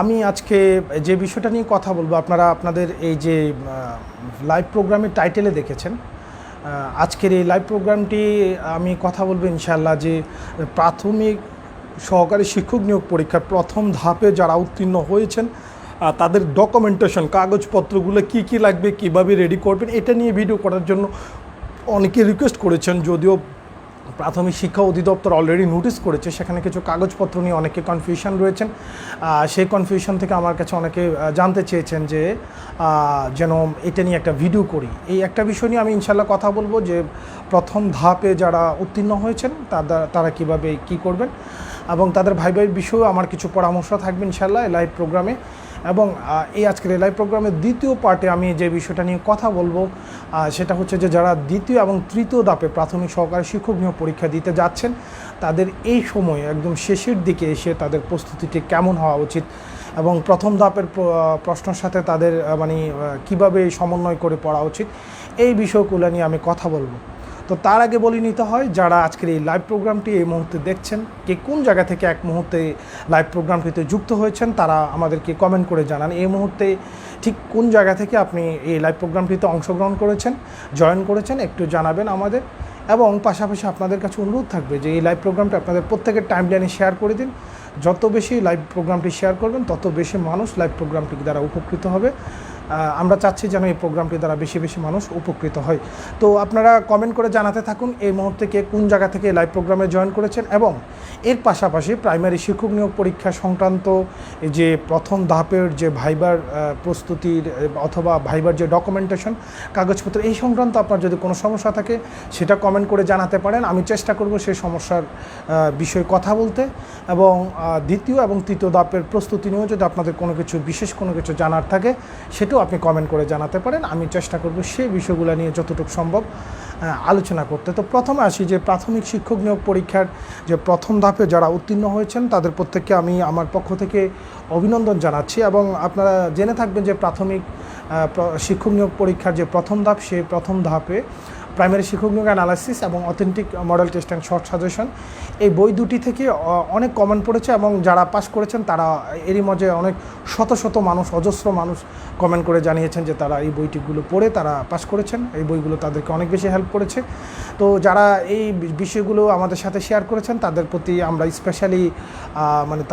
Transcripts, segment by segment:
আমি আজকে যে বিষয়টা নিয়ে কথা বলবো, আপনারা আপনাদের এই যে লাইভ প্রোগ্রামের টাইটেলে দেখেছেন। আজকের এই লাইভ প্রোগ্রামটি আমি কথা বলবো ইনশাআল্লাহ যে প্রাথমিক সহকারী শিক্ষক নিয়োগ পরীক্ষার প্রথম ধাপে যারা উত্তীর্ণ হয়েছেন তাদের ডকুমেন্টেশন, কাগজপত্রগুলো কি কি লাগবে, কিভাবে রেডি করবেন, এটা নিয়ে ভিডিও করার জন্য অনেকে রিকোয়েস্ট করেছেন। যদিও প্রাথমিক শিক্ষা অধিদপ্তর অলরেডি নোটিশ করেছে, সেখানে কিছু কাগজপত্র নিয়ে অনেকে কনফিউশন রয়েছেন। সেই কনফিউশন থেকে আমার কাছে অনেকে জানতে চেয়েছেন যে যেন এটা নিয়ে একটা ভিডিও করি। এই একটা বিষয় নিয়ে আমি ইনশাল্লাহ কথা বলবো যে প্রথম ধাপে যারা উত্তীর্ণ হয়েছেন তারা কীভাবে কী করবেন এবং তাদের ভাই বিষয়েও আমার কিছু পরামর্শ থাকবে ইনশাল্লাহ এই লাইভ প্রোগ্রামে। এবং এই আজকের এই লাইভ প্রোগ্রামের দ্বিতীয় পার্টে আমি যে বিষয়টা নিয়ে কথা বলবো সেটা হচ্ছে যে যারা দ্বিতীয় এবং তৃতীয় ধাপে প্রাথমিক সহকারী শিক্ষক নিয়োগ পরীক্ষা দিতে যাচ্ছেন তাদের এই সময় একদম শেষের দিকে এসে তাদের প্রস্তুতিটি কেমন হওয়া উচিত এবং প্রথম ধাপের প্রশ্নের সাথে তাদের কিভাবে সমন্বয় করে পড়া উচিত, এই বিষয়গুলো নিয়ে আমি কথা বলবো। তো তার আগে বলে নিতে হয়, যারা আজকের এই লাইভ প্রোগ্রামটি এই মুহূর্তে দেখছেন, কে কোন জায়গা থেকে এক মুহূর্তে লাইভ প্রোগ্রামটিতে যুক্ত হয়েছেন তারা আমাদেরকে কমেন্ট করে জানান এই মুহূর্তে ঠিক কোন জায়গা থেকে আপনি এই লাইভ প্রোগ্রামটিতে অংশগ্রহণ করেছেন, জয়েন করেছেন, একটু জানাবেন আমাদের। এবং পাশাপাশি আপনাদের কাছে অনুরোধ থাকবে যে এই লাইভ প্রোগ্রামটি আপনাদের প্রত্যেকের টাইমলাইনে শেয়ার করে দিন। যত বেশি লাইভ প্রোগ্রামটি শেয়ার করবেন তত বেশি মানুষ লাইভ প্রোগ্রামটি দ্বারা উপকৃত হবে। আমরা চাচ্ছি যেন এই প্রোগ্রামটি দ্বারা বেশি বেশি মানুষ উপকৃত হয়। তো আপনারা কমেন্ট করে জানাতে থাকুন এই মুহূর্তে কে কোন জায়গা থেকে লাইভ প্রোগ্রামে জয়েন করেছেন। এবং এর পাশাপাশি প্রাইমারি শিক্ষক নিয়োগ পরীক্ষা সংক্রান্ত যে প্রথম ধাপের যে ভাইবার প্রস্তুতির অথবা ভাইবার যে ডকুমেন্টেশন, কাগজপত্র, এই সংক্রান্ত আপনার যদি কোনো সমস্যা থাকে সেটা কমেন্ট করে জানাতে পারেন। আমি চেষ্টা করব সেই সমস্যার বিষয়ে কথা বলতে। এবং দ্বিতীয় এবং তৃতীয় ধাপের প্রস্তুতি নিয়েও যদি আপনাদের কোনো কিছু বিশেষ কোনো কিছু জানার থাকে সেটাও আপনি কমেন্ট করে জানাতে পারেন। আমি চেষ্টা করব সেই বিষয়গুলো নিয়ে যতটুকু সম্ভব আলোচনা করতে। তো প্রথমে আসি যে প্রাথমিক শিক্ষক নিয়োগ পরীক্ষার যে প্রথম ধাপে যারা উত্তীর্ণ হয়েছেন তাদের প্রত্যেককে আমি আমার পক্ষ থেকে অভিনন্দন জানাচ্ছি। এবং আপনারা জেনে থাকবেন যে প্রাথমিক শিক্ষক নিয়োগ পরীক্ষার যে প্রথম ধাপ, সেই প্রথম ধাপে প্রাইমারি শিক্ষক নিয়োগ অ্যানালাইসিস এবং authentic model test and short suggestion, এই বই দুটি থেকে অনেক কমেন্ট পড়েছে এবং যারা পাস করেছেন তারা এরই মাঝে অনেক শত শত মানুষ, অজস্র মানুষ কমেন্ট করে জানিয়েছেন যে তারা এই বইটিগুলো পড়ে তারা পাস করেছেন। এই বইগুলো তাদেরকে অনেক বেশি হেল্প করেছে। তো যারা এই বিষয়গুলো আমাদের সাথে শেয়ার করেছেন তাদের প্রতি আমরা স্পেশালি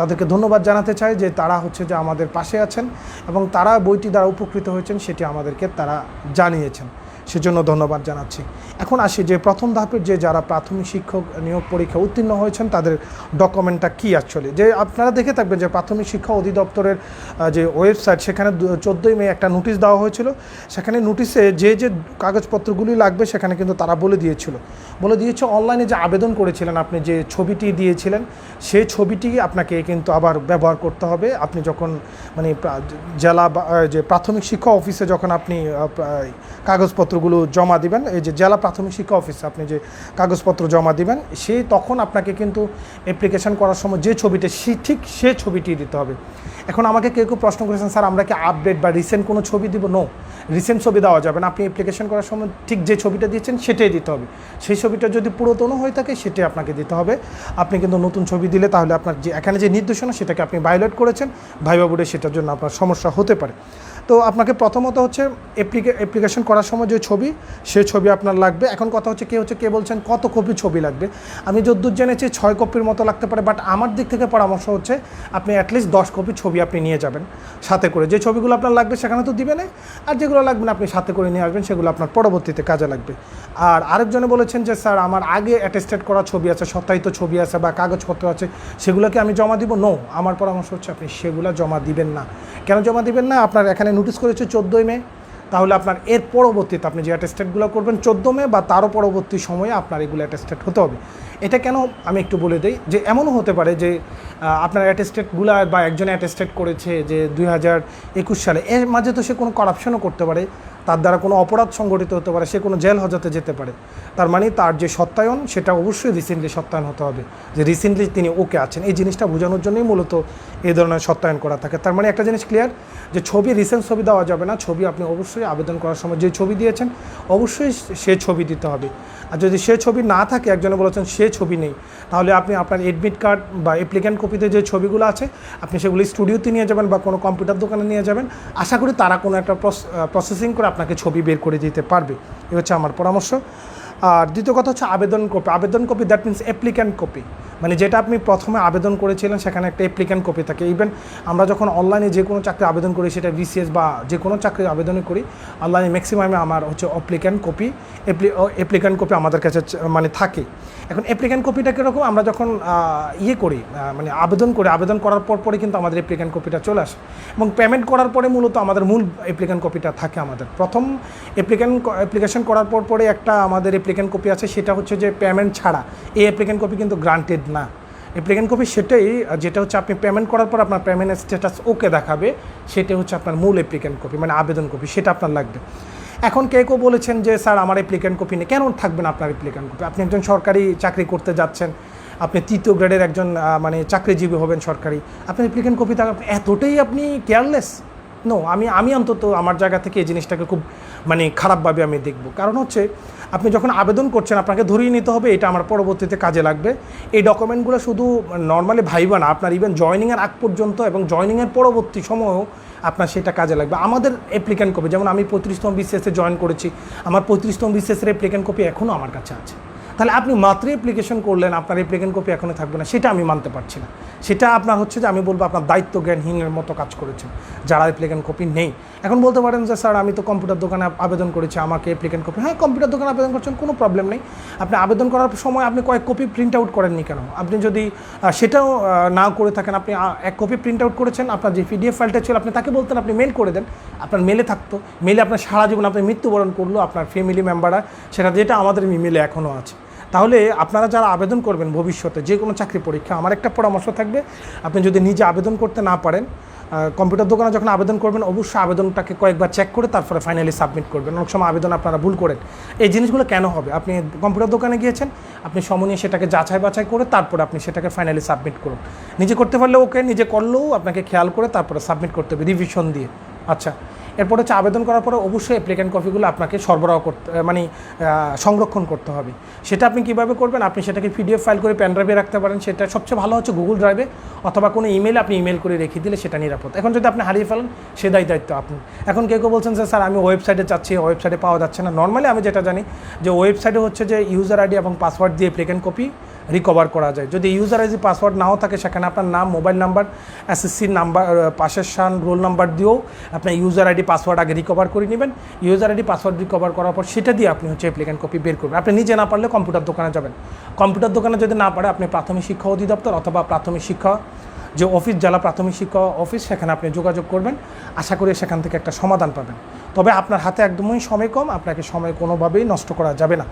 তাদেরকে ধন্যবাদ জানাতে চাই যে তারা হচ্ছে যে আমাদের পাশে আছেন এবং তারা বইটি দ্বারা উপকৃত হয়েছেন সেটি আমাদেরকে তারা জানিয়েছেন, সেজন্য ধন্যবাদ জানাচ্ছি। এখন আসি যে প্রথম ধাপের যে যারা প্রাথমিক শিক্ষক নিয়োগ পরীক্ষা উত্তীর্ণ হয়েছেন তাদের ডকুমেন্টটা কী অ্যাকচুয়ালি। যে আপনারা দেখে থাকবেন যে প্রাথমিক শিক্ষা অধিদপ্তরের যে ওয়েবসাইট, সেখানে 14ই মে একটা নোটিশ দেওয়া হয়েছিল। সেখানে নোটিশে যে যে কাগজপত্রগুলি লাগবে সেখানে কিন্তু তারা বলে দিয়েছে অনলাইনে যে আবেদন করেছিলেন আপনি, যে ছবিটি দিয়েছিলেন সেই ছবিটি আপনাকে কিন্তু আবার ব্যবহার করতে হবে। আপনি যখন জেলা যে প্রাথমিক শিক্ষা অফিসে যখন আপনি কাগজপত্রগুলো জমা দিবেন, এই যে জেলা প্রাথমিক শিক্ষা অফিসে আপনি যে কাগজপত্র জমা দিবেন তখন আপনাকে কিন্তু অ্যাপ্লিকেশন করার সময় যে ছবিটা ঠিক সে ছবিটি দিতে হবে। এখন আমাকে কেউ প্রশ্ন করেছেন, স্যার আমরা কি আপডেট বা রিসেন্ট কোনো ছবি দিব? নো, রিসেন্ট ছবি দেওয়া যাবে না। আপনি অ্যাপ্লিকেশন করার সময় ঠিক যে ছবিটা দিয়েছেন সেটাই দিতে হবে। সেই ছবিটা যদি পুরাতনও হয়ে থাকে সেটাই আপনাকে দিতে হবে। আপনি কিন্তু নতুন ছবি দিলে তাহলে আপনার যে এখানে যে নির্দেশনা সেটাকে আপনি ভায়োলেট করেছেন, ভাইবা বোর্ডে সেটার জন্য আপনার সমস্যা হতে পারে। তো আপনাকে প্রথমত হচ্ছে অ্যাপ্লিকেশন করার সময় যে ছবি, সেই ছবি আপনার লাগবে। এখন কথা হচ্ছে কে বলছেন কত কপি ছবি লাগবে। আমি যদ্দূর জেনেছি 6 কপির মতো লাগতে পারে, বাট আমার দিক থেকে পরামর্শ হচ্ছে আপনি অ্যাটলিস্ট 10 কপি ছবি আপনি নিয়ে যাবেন সাথে করে। যে ছবিগুলো আপনার লাগবে সেখানে তো দিবেনই, আর যেগুলো লাগবে না আপনি সাথে করে নিয়ে আসবেন, সেগুলো আপনার পরবর্তীতে কাজে লাগবে। আর আরেকজনে বলেছেন যে স্যার আমার আগে অ্যাটেস্টেড করা ছবি আছে, সত্যায়িত ছবি আছে বা কাগজপত্র আছে, সেগুলোকে আমি জমা দিব? নো, আমার পরামর্শ হচ্ছে আপনি সেগুলো জমা দিবেন না। কেন জমা দিবেন না? আপনার এখানে নোটিশ করেছে 14ই মে, তাহলে আপনার এর পরবর্তীতে আপনি যে অ্যাটেস্টেডগুলো করবেন 14 মে বা তারও পরবর্তী সময়ে আপনার এগুলো অ্যাটেস্টেড হতে হবে। এটা কেন আমি একটু বলে দিই যে এমনও হতে পারে যে আপনার অ্যাটেস্টেডগুলো বা একজনে অ্যাটেস্টেড করেছে যে 2021 সালে, এর মাঝে তো সে কোনো করাপশনও করতে পারে, তার দ্বারা কোনো অপরাধ সংগঠিত হতে পারে, সে কোনো জেল হাজতে যেতে পারে। তার মানে তার যে সত্যায়ন সেটা অবশ্যই রিসেন্টলি সত্যায়ন হতে হবে, যে রিসেন্টলি তিনি ওকে আছেন। এই জিনিসটা বোঝানোর জন্যই মূলত এই ধরনের সত্যায়ন করা থাকে। তার মানে একটা জিনিস ক্লিয়ার যে ছবি রিসেন্ট ছবি দেওয়া যাবে না, ছবি আপনি অবশ্যই অবশ্যই আবেদন করার সময় যে ছবি দিয়েছেন অবশ্যই সে ছবি দিতে হবে। আর যদি সে ছবি না থাকে, একজনে বলেছেন সে ছবি নেই, তাহলে আপনি আপনার এডমিট কার্ড বা অ্যাপ্লিক্যান্ট কপিতে যে ছবিগুলো আছে আপনি সেগুলি স্টুডিওতে নিয়ে যাবেন বা কোনো কম্পিউটার দোকানে নিয়ে যাবেন। আশা করি তারা কোনো একটা প্রসেসিং করে আপনাকে ছবি বের করে দিতে পারবে। এ হচ্ছে আমার পরামর্শ। আর দ্বিতীয় কথা হচ্ছে আবেদন copy that means applicant copy, মানে যেটা আপনি প্রথমে আবেদন করেছিলেন সেখানে একটা অ্যাপ্লিক্যান্ট কপি থাকে। ইভেন আমরা যখন অনলাইনে যে কোনো চাকরি আবেদন করি, সেটা বিসিএস বা যে কোনো চাকরির আবেদন করি, অনলাইনে ম্যাক্সিমামে আমার হচ্ছে অ্যাপ্লিক্যান্ট কপি আমাদের কাছে মানে থাকে। এখন অ্যাপ্লিক্যান্ট কপিটা কীরকম, আমরা যখন করি মানে আবেদন করার পরে কিন্তু আমাদের অ্যাপ্লিক্যান্ট কপিটা চলে আসে, এবং পেমেন্ট করার পরে মূলত আমাদের মূল অ্যাপ্লিক্যান্ট কপিটা থাকে। আমাদের প্রথম অ্যাপ্লিকেশন করার পরে একটা আমাদের অ্যাপ্লিক্যান্ট কপি আছে, সেটা হচ্ছে যে পেমেন্ট ছাড়া এই অ্যাপ্লিক্যান্ট কপি কিন্তু গ্রান্টেড না। অ্যাপ্লিক্যান্ট কপি সেটাই যেটা হচ্ছে আপনি পেমেন্ট করার পর আপনার পেমেন্টের স্ট্যাটাস ওকে দেখাবে, সেটা হচ্ছে আপনার মূল অ্যাপ্লিক্যান্ট কপি মানে আবেদন কপি, সেটা আপনার লাগবে। এখন কেউ বলেছেন যে স্যার আমার অ্যাপ্লিক্যান্ট কপি নেই, কেন থাকবে না আপনার অ্যাপ্লিক্যান্ট কপি? আপনি একজন সরকারি চাকরি করতে যাচ্ছেন, আপনি 3য় গ্রেডের একজন মানে চাকরিজীবী হবেন সরকারি, আপনার অ্যাপ্লিক্যান্ট কপি থাকবে, এতটাই আপনি কেয়ারলেস? নো, আমি অন্তত আমার জায়গা থেকে এই জিনিসটাকে খুব মানে খারাপভাবে আমি দেখব। কারণ হচ্ছে আপনি যখন আবেদন করছেন আপনাকে ধরিয়ে নিতে হবে এটা আমার পরবর্তীতে কাজে লাগবে। এই ডকুমেন্টগুলো শুধু নর্মালি ভাইবা না, আপনার ইভেন জয়নিংয়ের আগ পর্যন্ত এবং জয়নিংয়ের পরবর্তী সময়ও আপনার সেটা কাজে লাগবে। আমাদের অ্যাপ্লিক্যান্ট কপি, যেমন আমি 35তম বিসিএসে জয়েন করেছি, আমার 35তম বিসিএসের অ্যাপ্লিক্যান্ট কপি এখনও আমার কাছে আছে। তাহলে আপনি মাত্র অ্যাপ্লিকেশন করলেন, আপনার অ্যাপ্লিক্যান্ট কপি এখনও থাকবে না, সেটা আমি মানতে পারছি না। সেটা আপনার হচ্ছে যে আমি বলবো আপনার দায়িত্ব জ্ঞানহীনের মতো কাজ করেছেন যারা অ্যাপ্লিক্যান্ট কপি নেই। এখন বলতে পারেন যে স্যার আমি তো কম্পিউটার দোকানে আবেদন করেছি, আমাকে অ্যাপ্লিক্যান্ট কপি, হ্যাঁ কম্পিউটার দোকানে আবেদন করছেন, কোনো প্রবলেম নেই। আপনি আবেদন করার সময় আপনি কয়েক কপি প্রিন্ট আউট করেননি কেন? আপনি যদি সেটাও না করে থাকেন, আপনি এক কপি প্রিন্ট আউট করেছেন, আপনার যে পিডিএফ ফাইলটা ছিল আপনি তাকে বলতেন আপনি মেল করে দেন, আপনার মেলে থাকতো, মেলে আপনার সারা জীবন আপনি মৃত্যুবরণ করলো আপনার ফ্যামিলি মেম্বাররা, সেটা যেটা আমাদের ইমেলে এখনও আছে। তাহলে আপনারা যারা আবেদন করবেন ভবিষ্যতে যে কোনো চাকরি পরীক্ষা, আমার একটা পরামর্শ থাকবে, আপনি যদি নিজে আবেদন করতে না পারেন, কম্পিউটার দোকানে যখন আবেদন করবেন অবশ্যই আবেদনটাকে কয়েকবার চেক করে তারপরে ফাইনালি সাবমিট করবেন। অনেক সময় আবেদন আপনারা ভুল করেন। এই জিনিসগুলো কেন হবে? আপনি কম্পিউটার দোকানে গিয়েছেন, আপনি সময় নিয়ে সেটাকে যাচাই বাছাই করে তারপরে আপনি সেটাকে ফাইনালি সাবমিট করুন। নিজে করতে পারলে ওকে, নিজে করলেও আপনাকে খেয়াল করে তারপরে সাবমিট করতে হবে রিভিশন দিয়ে। আচ্ছা, এরপর হচ্ছে আবেদন করার পরে অবশ্যই অ্যাপ্লিক্যান্ট কপিগুলো আপনাকে সরবরাহ করতে মানে সংরক্ষণ করতে হবে। সেটা আপনি কীভাবে করবেন? আপনি সেটাকে পিডিএফ ফাইল করে পেন ড্রাইভে রাখতে পারেন, সেটা সবচেয়ে ভালো হচ্ছে গুগল ড্রাইভে, অথবা কোনো ইমেলে আপনি ইমেল করে রেখে দিলে সেটা নিরাপদ। এখন যদি আপনি হারিয়ে ফেলেন সে দায়িত্ব আপনি। এখন কেউ বলছেন যে স্যার আমি ওয়েবসাইটে চাচ্ছি, ওয়েবসাইটে পাওয়া যাচ্ছে না। নর্মালি আমি যেটা জানি যে ওয়েবসাইটে হচ্ছে যে ইউজার আইডি এবং পাসওয়ার্ড দিয়ে অ্যাপ্লিক্যান্ট কপি রিকভার করা যায়। যদি ইউজার আইডি পাসওয়ার্ড নাও থাকে, সেখানে আপনার নাম, মোবাইল নাম্বার, এসএসসির নাম্বার, পাশের সাল, রোল নাম্বার দিয়েও আপনার ইউজার আইডি পাসওয়ার্ড আগে রিকভার করে নেবেন। ইউজার আইডি পাসওয়ার্ড রিকভার করার পর সেটা দিয়ে আপনি হচ্ছে অ্যাপ্লিক্যান্ট কপি বের করবেন। আপনি নিজে না পারলে কম্পিউটার দোকানে যাবেন, কম্পিউটার দোকানে যদি না পারে আপনি প্রাথমিক শিক্ষা অধিদপ্তর অথবা প্রাথমিক শিক্ষা যে অফিস, জেলা প্রাথমিক শিক্ষা অফিস, সেখানে আপনি যোগাযোগ করবেন। আশা করি সেখান থেকে একটা সমাধান পাবেন। তবে আপনার হাতে একদমই সময় কম, আপনাকে সময় কোনোভাবেই নষ্ট করা যাবে না।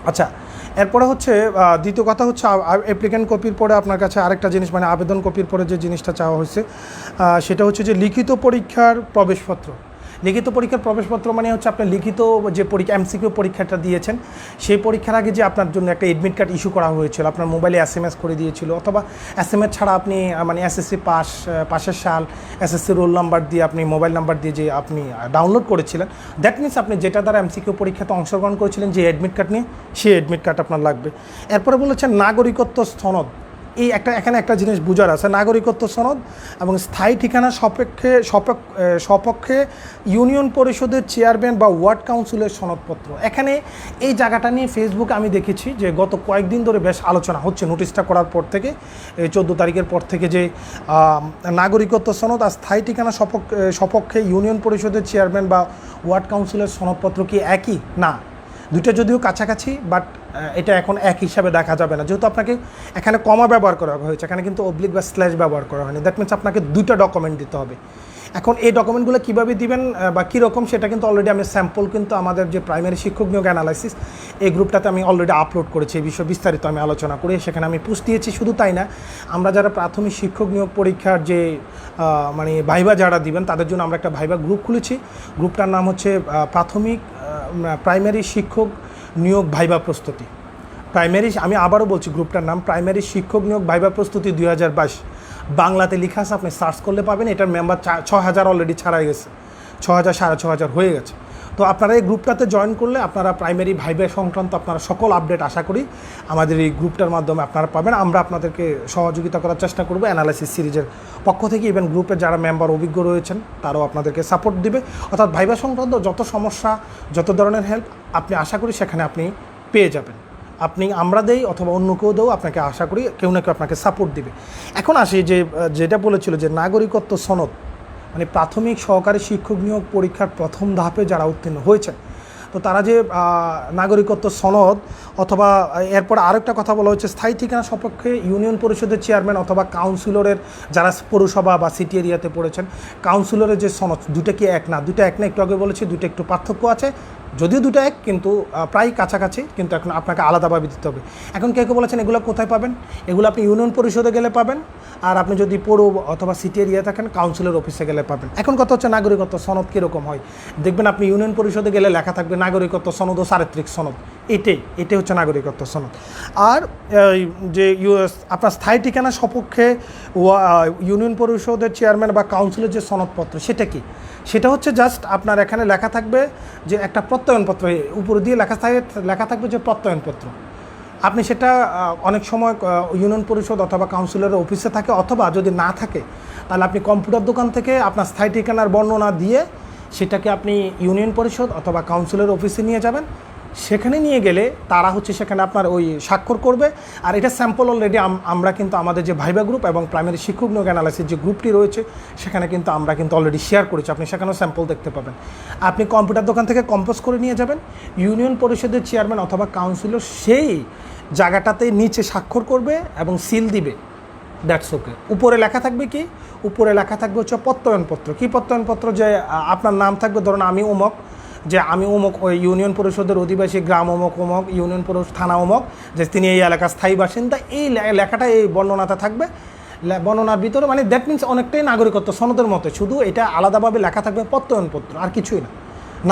আচ্ছা, এরপরে হচ্ছে দ্বিতীয় কথা হচ্ছে অ্যাপ্লিক্যান্ট কপির পরে আপনার কাছে আরেকটা জিনিস মানে আবেদন কপির পরে যে জিনিসটা চাওয়া হয়েছে সেটা হচ্ছে যে লিখিত পরীক্ষার প্রবেশপত্র। লিখিত পরীক্ষার প্রবেশপত্র মানে হচ্ছে আপনার লিখিত যে পরীক্ষা এমসিকিউ পরীক্ষাটা দিয়েছেন সেই পরীক্ষার আগে যে আপনার জন্য একটা এডমিট কার্ড ইস্যু করা হয়েছিল, আপনার মোবাইলে SMS করে দিয়েছিল, অথবা SMS ছাড়া আপনি মানে SSC পাশের সাল, SSC রোল নাম্বার দিয়ে আপনি মোবাইল নাম্বার দিয়ে যে আপনি ডাউনলোড করেছিলেন, দ্যাট মিনস আপনি যেটা দ্বারা এমসিকিউ পরীক্ষাতে অংশগ্রহণ করেছিলেন যে অ্যাডমিট কার্ড নিয়ে, সেই অ্যাডমিট কার্ড আপনার লাগবে। এরপরে বলেছেন নাগরিকত্ব সনদ। এই এখানে একটা জিনিস বোঝার আছে, নাগরিকত্ব সনদ এবং স্থায়ী ঠিকানা সপক্ষে ইউনিয়ন পরিষদের চেয়ারম্যান বা ওয়ার্ড কাউন্সিলের সনদপত্র। এখানে এই জায়গাটা নিয়ে ফেসবুকে আমি দেখেছি যে গত কয়েকদিন ধরে বেশ আলোচনা হচ্ছে, নোটিশটা করার পর থেকে 14 তারিখের পর থেকে, যে নাগরিকত্ব সনদ আর স্থায়ী ঠিকানা সপক্ষে ইউনিয়ন পরিষদের চেয়ারম্যান বা ওয়ার্ড কাউন্সিলের সনদপত্র কি একই? না, দুইটা যদিও কাছাকাছি, বাট এটা এখন এক হিসাবে দেখা যাবে না, যেহেতু আপনাকে এখানে কমা ব্যবহার করা হয়েছে, এখানে কিন্তু অবলিক বা স্ল্যাশ ব্যবহার করা হয়নি। দ্যাট মিনস আপনাকে দুইটা ডকুমেন্ট দিতে হবে। এখন এই ডকুমেন্টগুলো কীভাবে দিবেন বা কীরকম সেটা কিন্তু অলরেডি আমি স্যাম্পল কিন্তু আমাদের যে প্রাইমারি শিক্ষক নিয়োগ অ্যানালাইসিস এই গ্রুপটাতে আমি অলরেডি আপলোড করেছি, এই বিষয়ে বিস্তারিত আমি আলোচনা করে সেখানে আমি পোস্ট দিয়েছি। শুধু তাই না, আমরা যারা প্রাথমিক শিক্ষক নিয়োগ পরীক্ষার যে মানে ভাইবা যারা দিবেন তাদের জন্য আমরা একটা ভাইবা গ্রুপ খুলেছি। গ্রুপটার নাম হচ্ছে প্রাইমারি শিক্ষক নিয়োগ ভাইবা প্রস্তুতি। আমি আবারও বলছি গ্রুপটার নাম প্রাইমারি শিক্ষক নিয়োগ ভাইবা প্রস্তুতি 2022। বাংলাতে লেখা আছে, আপনি সার্চ করলে পাবেন। এটার মেম্বার 6000 অলরেডি ছাড়াই গেছে। 6,000 6,500 হয়ে গেছে। তো আপনারা এই গ্রুপটাতে জয়েন করলে আপনারা প্রাইমারি ভাইভা সংক্রান্ত আপনারা সকল আপডেট আশা করি আমাদের এই গ্রুপটার মাধ্যমে আপনারা পাবেন। আমরা আপনাদেরকে সহযোগিতা করার চেষ্টা করব অ্যানালাইসিস সিরিজের পক্ষ থেকে। ইভেন গ্রুপের যারা মেম্বার অভিজ্ঞ রয়েছেন তারাও আপনাদেরকে সাপোর্ট দিবে। অর্থাৎ ভাইভা সংক্রান্ত যত সমস্যা, যত ধরনের হেল্প আপনি আশা করি সেখানে আপনি পেয়ে যাবেন। আপনি আমরা দেই অথবা অন্য কেউ দেও, আপনাকে আশা করি কেউ না কেউ আপনাকে সাপোর্ট দিবে। এখন আসি যেটা বলেছিল যে নাগরিকত্ব সনদ, মানে প্রাথমিক সহকারী শিক্ষক নিয়োগ পরীক্ষার প্রথম ধাপে যারা উত্তীর্ণ হয়েছেন, তো তারা যে নাগরিকত্ব সনদ অথবা এরপর আরেকটা কথা বলা হচ্ছে স্থায়ী ঠিকানা সপক্ষে ইউনিয়ন পরিষদের চেয়ারম্যান অথবা কাউন্সিলরের যারা পৌরসভা বা সিটি এরিয়াতে পড়েছেন, কাউন্সিলরের যে সনদ, দুটো কি এক না? দুটো এক না, একটু আগে বলেছি দুটো একটু পার্থক্য আছে, যদিও দুটো এক কিন্তু প্রায় কাছাকাছি, কিন্তু এখন আপনাকে আলাদাভাবে দিতে হবে। এখন কেউ কেউ বলেছেন এগুলো কোথায় পাবেন? এগুলো আপনি ইউনিয়ন পরিষদে গেলে পাবেন, আর আপনি যদি পৌর অথবা সিটি এরিয়া থাকেন কাউন্সিলর অফিসে গেলে পাবেন। এখন কথা হচ্ছে নাগরিকত্ব সনদ কীরকম হয়। দেখবেন আপনি ইউনিয়ন পরিষদে গেলে লেখা থাকবে নাগরিকত্ব সনদ ও চারিত্রিক সনদ, এটাই হচ্ছে নাগরিকত্ব সনদ। আর যে আপনার স্থায়ী ঠিকানা সপক্ষে ইউনিয়ন পরিষদের চেয়ারম্যান বা কাউন্সিলের যে সনদপত্র, সেটা কি? সেটা হচ্ছে জাস্ট আপনার এখানে লেখা থাকবে যে একটা প্রত্যয়নপত্র, উপরে দিয়ে লেখা থাকবে যে প্রত্যয়নপত্র। আপনি সেটা অনেক সময় ইউনিয়ন পরিষদ অথবা কাউন্সিলরের অফিসে থাকে, অথবা যদি না থাকে তাহলে আপনি কম্পিউটার দোকান থেকে আপনার স্থায়ী ঠিকানার বর্ণনা দিয়ে সেটাকে আপনি ইউনিয়ন পরিষদ অথবা কাউন্সিলরের অফিসে নিয়ে যাবেন। সেখানে নিয়ে গেলে তারা হচ্ছে সেখানে আপনার ওই স্বাক্ষর করবে। আর এটা স্যাম্পল অলরেডি আমরা কিন্তু আমাদের যে ভাইভা গ্রুপ এবং প্রাইমারি শিক্ষক নিয়োগ অ্যানালাইসিস যে গ্রুপটি রয়েছে সেখানে কিন্তু আমরা কিন্তু অলরেডি শেয়ার করেছি, আপনি সেখানেও স্যাম্পল দেখতে পাবেন। আপনি কম্পিউটার দোকান থেকে কম্পোজ করে নিয়ে যাবেন, ইউনিয়ন পরিষদের চেয়ারম্যান অথবা কাউন্সিলর সেই জায়গাটাতে নিচে স্বাক্ষর করবে এবং সিল দিবে, দ্যাটস ওকে। উপরে লেখা থাকবে কি? উপরে লেখা থাকবে হচ্ছে প্রত্যয়নপত্র। কী প্রত্যয়নপত্র? যে আপনার নাম থাকবে, ধরুন আমি অমুক, যে আমি অমুক ওই ইউনিয়ন পরিষদের অধিবাসী, গ্রাম অমুক অমুক, ইউনিয়ন পরিষদ থানা অমুক, যে তিনি এই এলাকার স্থায়ী বাসিন্দা, এই লেখাটা এই বর্ণনাতে থাকবে। বর্ণনার ভিতরে মানে দ্যাট মিনস অনেকটাই নাগরিকত্ব সনদের মতো, শুধু এটা আলাদাভাবে লেখা থাকবে প্রত্যয়নপত্র, আর কিছুই না।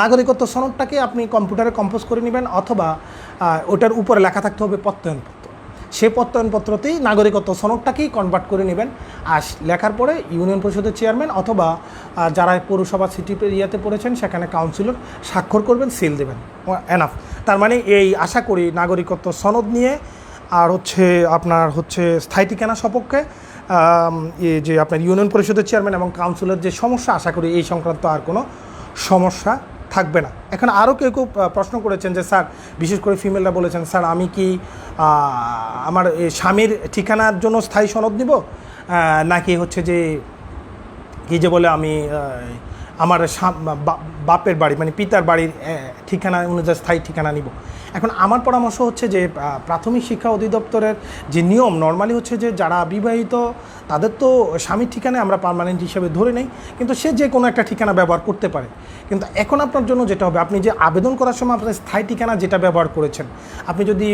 নাগরিকত্ব সনদটাকে আপনি কম্পিউটারে কম্পোজ করে নেবেন, অথবা ওটার উপরে লেখা থাকতে হবে প্রত্যয়নপত্র। সেই প্রত্যয়নপত্রতেই নাগরিকত্ব সনদটাকেই কনভার্ট করে নেবেন। আর লেখার পরে ইউনিয়ন পরিষদের চেয়ারম্যান অথবা যারা পৌরসভা সিটি এরিয়াতে পড়েছেন সেখানে কাউন্সিলর স্বাক্ষর করবেন, সিল দেবেন, এনাফ। তার মানে এই আশা করি নাগরিকত্ব সনদ নিয়ে আর হচ্ছে আপনার হচ্ছে স্থায়ী ঠিকানা সপক্ষে যে আপনার ইউনিয়ন পরিষদের চেয়ারম্যান এবং কাউন্সিলর যে সমস্যা, আশা করি এই সংক্রান্ত আর কোনো সমস্যা থাকবে না। এখন আরও কেউ কেউ প্রশ্ন করেছেন যে স্যার, বিশেষ করে ফিমেলরা বলেছেন, স্যার আমি কি আমার স্বামীর ঠিকানার জন্য স্থায়ী সনদ নিব, নাকি হচ্ছে যে কী যে বলে আমি আমার বাপের বাড়ি মানে পিতার বাড়ির ঠিকানা অনুযায়ী স্থায়ী ঠিকানা নিব। এখন আমার পরামর্শ হচ্ছে যে প্রাথমিক শিক্ষা অধিদপ্তরের যে নিয়ম নর্মালি হচ্ছে যে যারা বিবাহিত তাদের তো স্বামীর ঠিকানায় আমরা পার্মানেন্ট হিসেবে ধরে নেই, কিন্তু সে যে কোনো একটা ঠিকানা ব্যবহার করতে পারে। কিন্তু এখন আপনার জন্য যেটা হবে, আপনি যে আবেদন করার সময় আপনার স্থায়ী ঠিকানা যেটা ব্যবহার করেছেন, আপনি যদি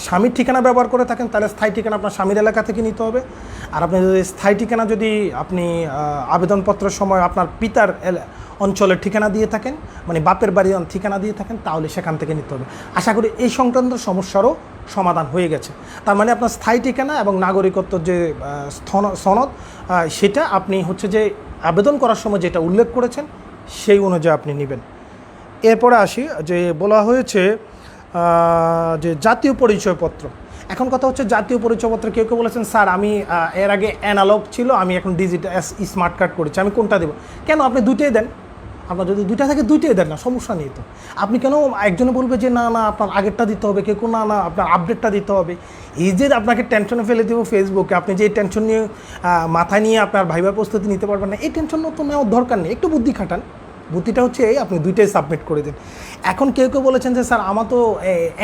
স্বামীর ঠিকানা ব্যবহার করে থাকেন তাহলে স্থায়ী ঠিকানা আপনার স্বামীর এলাকা থেকে নিতে হবে। আর আপনি যদি স্থায়ী ঠিকানা যদি আপনি আবেদনপত্রের সময় আপনার পিতার অঞ্চলের ঠিকানা দিয়ে থাকেন, মানে বাপের বাড়ির ঠিকানা দিয়ে থাকেন, তাহলে সেখান থেকে নিতে হবে। আশা করি এই সংক্রান্ত সমস্যারও সমাধান হয়ে গেছে। তার মানে আপনার স্থায়ী ঠিকানা এবং নাগরিকত্ব যে সনদ, সেটা আপনি হচ্ছে যে আবেদন করার সময় যেটা উল্লেখ করেছেন সেই অনুযায়ী আপনি নেবেন। এরপরে আসি যে বলা হয়েছে যে জাতীয় পরিচয়পত্র। এখন কথা হচ্ছে জাতীয় পরিচয়পত্র, কেউ কেউ বলেছেন স্যার আমি এর আগে অ্যানালগ ছিল, আমি এখন ডিজিটাল স্মার্ট কার্ড করেছি, আমি কোনটা দেবো? কেন, আপনি দুটোই দেন। আপনার যদি দুইটা থাকে দুইটাই দেন না, সমস্যা নেই তো। আপনি কেন একজনে বলবে যে না না আপনার আগেরটা দিতে হবে, কেউ না না আপনার আপডেটটা দিতে হবে। এই যে আপনাকে টেনশনে ফেলে দেবো ফেসবুকে, আপনি যে টেনশন নিয়ে মাথায় নিয়ে আপনার ভাইবার প্রস্তুতি নিতে পারবেন না, এই টেনশন তো নেওয়ার দরকার নেই। একটু বুদ্ধি খাটান। বুদ্ধিটা হচ্ছে এই, আপনি দুইটাই সাবমিট করে দিন। এখন কেউ কেউ বলেছেন যে স্যার আমার তো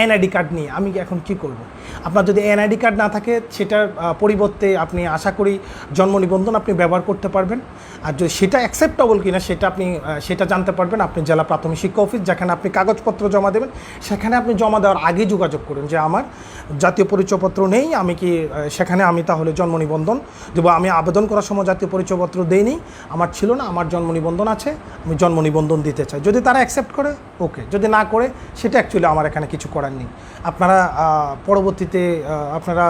এনআইডি কার্ড নিয়ে আমি এখন কি করব। আপনার যদি এনআইডি কার্ড না থাকে সেটার পরিবর্তে আপনি আশা করি জন্ম নিবন্ধন আপনি ব্যবহার করতে পারবেন। আর যদি সেটা অ্যাকসেপ্টেবল কিনা সেটা আপনি সেটা জানতে পারবেন আপনি জেলা প্রাথমিক শিক্ষা অফিস, যেখানে আপনি কাগজপত্র জমা দেবেন, সেখানে আপনি জমা দেওয়ার আগেই যোগাযোগ করুন যে আমার জাতীয় পরিচয়পত্র নেই, আমি কি সেখানে আমি তাহলে জন্ম নিবন্ধন দেবো। আমি আবেদন করার সময় জাতীয় পরিচয়পত্র দেইনি, আমার ছিল না, আমার জন্ম নিবন্ধন আছে, আমি জন্ম জন্ম নিবন্ধন দিতে চায়। যদি তারা অ্যাকসেপ্ট করে ওকে, যদি না করে সেটা অ্যাকচুয়ালি আমার এখানে কিছু করার নেই। আপনারা পরবর্তীতে আপনারা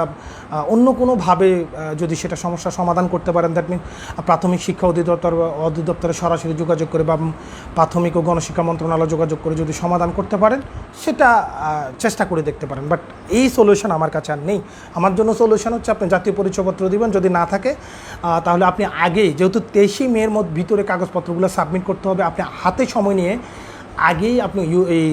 অন্য কোনোভাবে যদি সেটা সমস্যার সমাধান করতে পারেন, দ্যাট মিন প্রাথমিক শিক্ষা অধিদপ্তরে সরাসরি যোগাযোগ করে বা প্রাথমিক ও গণশিক্ষা মন্ত্রণালয় যোগাযোগ করে যদি সমাধান করতে পারেন সেটা চেষ্টা করে দেখতে পারেন। বাট এই সলিউশন আমার কাছে আর নেই। আমার জন্য সলিউশন হচ্ছে আপনি জাতীয় পরিচয়পত্র দিবেন, যদি না থাকে তাহলে আপনি আগেই, যেহেতু 23 মের ভিতরে কাগজপত্রগুলো সাবমিট করতে হবে, আপনি হাতে সময় নিয়ে আগেই আপনি এই